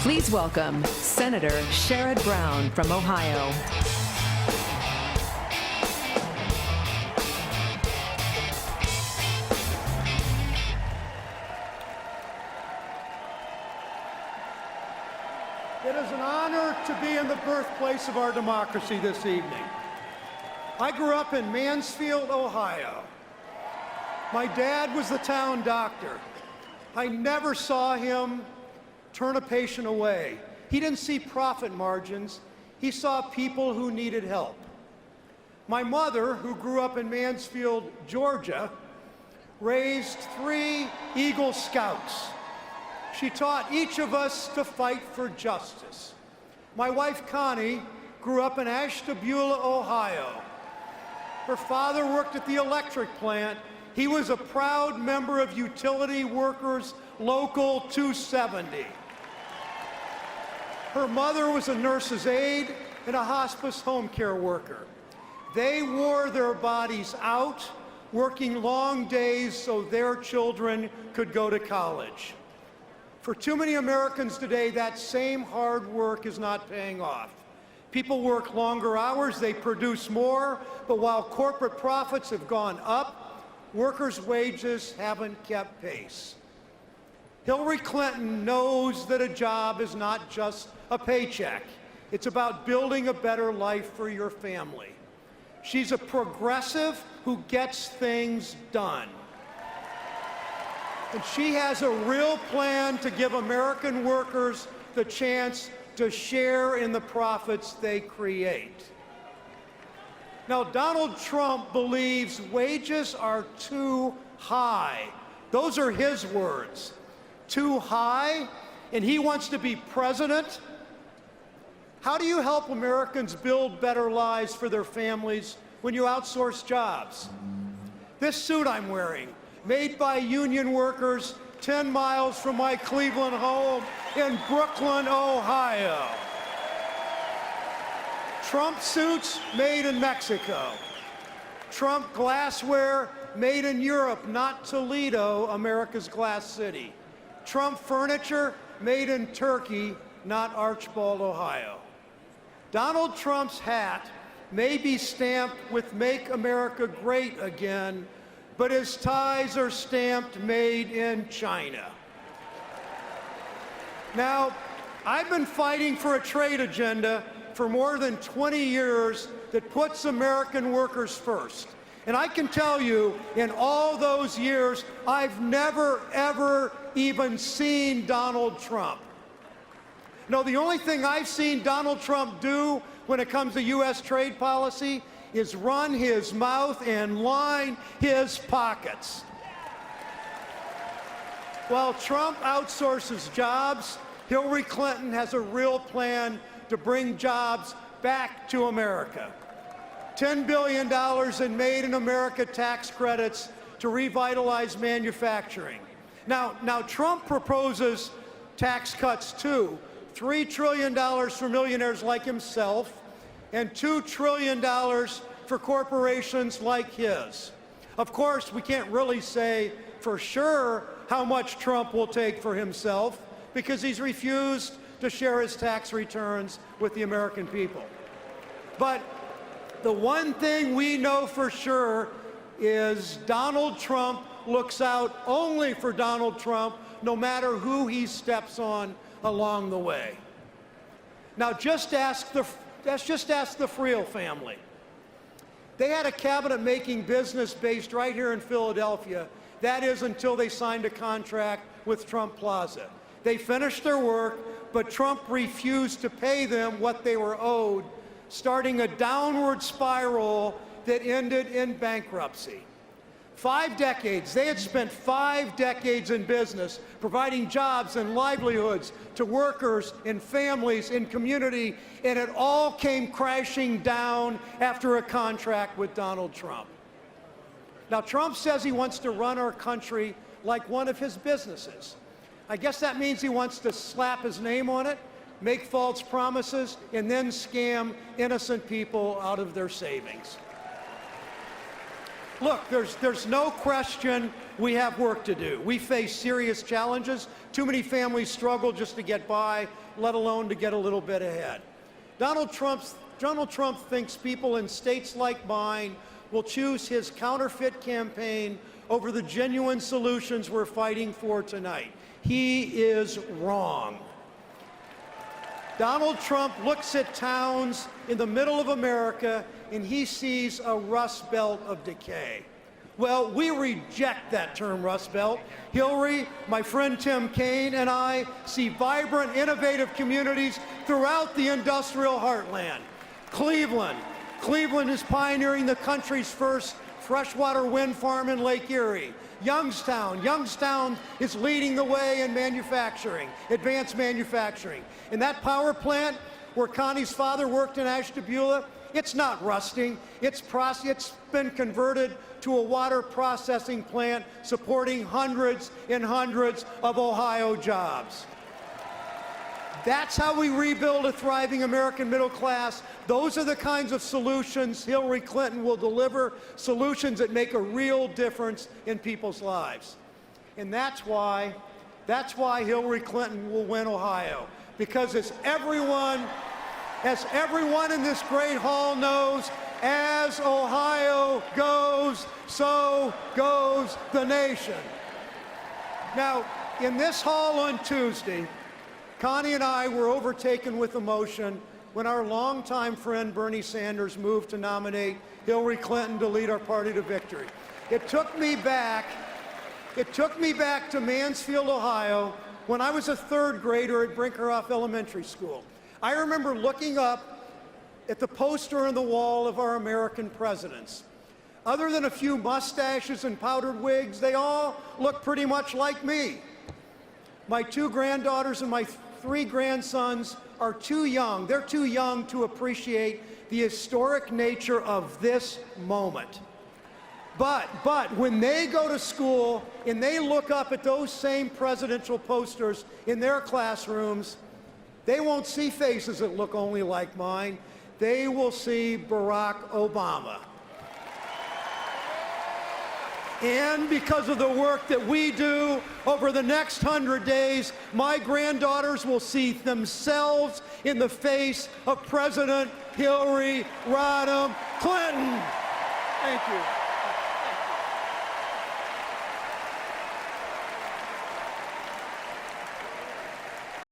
Please welcome Senator Sherrod Brown from Ohio. It is an honor to be in the birthplace of our democracy this evening. I grew up in Mansfield, Ohio. My dad was the town doctor. I never saw him turn a patient away. He didn't see profit margins. He saw people who needed help. My mother, who grew up in Mansfield, Georgia, raised 3 Eagle Scouts. She taught each of us to fight for justice. My wife, Connie, grew up in Ashtabula, Ohio. Her father worked at the electric plant. He was a proud member of Utility Workers Local 270. Her mother was a nurse's aide and a hospice home care worker. They wore their bodies out, working long days so their children could go to college. For too many Americans today, that same hard work is not paying off. People work longer hours, they produce more, but while corporate profits have gone up, workers' wages haven't kept pace. Hillary Clinton knows that a job is not just a paycheck. It's about building a better life for your family. She's a progressive who gets things done. And she has a real plan to give American workers the chance to share in the profits they create. Now, Donald Trump believes wages are too high. Those are his words. Too high, and he wants to be president? How do you help Americans build better lives for their families when you outsource jobs? This suit I'm wearing, made by union workers 10 miles from my Cleveland home in Brooklyn, Ohio. Trump suits made in Mexico. Trump glassware made in Europe, not Toledo, America's glass city. Trump furniture made in Turkey, not Archbald, Ohio. Donald Trump's hat may be stamped with "Make America Great Again," but his ties are stamped "Made in China." Now, I've been fighting for a trade agenda for more than 20 years that puts American workers first. And I can tell you, in all those years, I've never, ever even seen Donald Trump. No, the only thing I've seen Donald Trump do when it comes to U.S. trade policy is run his mouth and line his pockets. While Trump outsources jobs, Hillary Clinton has a real plan to bring jobs back to America. $10 billion in Made in America tax credits to revitalize manufacturing. Now Trump proposes tax cuts too. $3 trillion for millionaires like himself and $2 trillion for corporations like his. Of course, we can't really say for sure how much Trump will take for himself because he's refused to share his tax returns with the American people. But the one thing we know for sure is Donald Trump looks out only for Donald Trump, no matter who he steps on along the way. Now, let's just ask the Friel family. They had a cabinet-making business based right here in Philadelphia. That is until they signed a contract with Trump Plaza. They finished their work, but Trump refused to pay them what they were owed, starting a downward spiral that ended in bankruptcy. 5 decades, they had spent 5 decades in business, providing jobs and livelihoods to workers and families in community, and it all came crashing down after a contract with Donald Trump. Now, Trump says he wants to run our country like one of his businesses. I guess that means he wants to slap his name on it, make false promises, and then scam innocent people out of their savings. Look, there's no question we have work to do. We face serious challenges. Too many families struggle just to get by, let alone to get a little bit ahead. Donald Trump thinks people in states like mine will choose his counterfeit campaign over the genuine solutions we're fighting for tonight. He is wrong. Donald Trump looks at towns in the middle of America and he sees a rust belt of decay. Well, we reject that term, Rust Belt. Hillary, my friend Tim Kaine, and I see vibrant, innovative communities throughout the industrial heartland. Cleveland is pioneering the country's first freshwater wind farm in Lake Erie. Youngstown is leading the way in manufacturing, advanced manufacturing. And that power plant where Connie's father worked in Ashtabula, it's not rusting. It's been converted to a water processing plant supporting hundreds and hundreds of Ohio jobs. That's how we rebuild a thriving American middle class. Those are the kinds of solutions Hillary Clinton will deliver, solutions that make a real difference in people's lives. And that's why Hillary Clinton will win Ohio. Because as everyone in this great hall knows, as Ohio goes, so goes the nation. Now, in this hall on Tuesday, Connie and I were overtaken with emotion when our longtime friend Bernie Sanders moved to nominate Hillary Clinton to lead our party to victory. It took me back to Mansfield, Ohio, when I was a third grader at Brinkerhoff Elementary School. I remember looking up at the poster on the wall of our American presidents. Other than a few mustaches and powdered wigs, they all look pretty much like me. My 2 granddaughters and my 3 grandsons are too young. They're too young to appreciate the historic nature of this moment. But when they go to school and they look up at those same presidential posters in their classrooms, they won't see faces that look only like mine. They will see Barack Obama. And because of the work that we do over the next 100 days, my granddaughters will see themselves in the face of President Hillary Rodham Clinton. Thank you.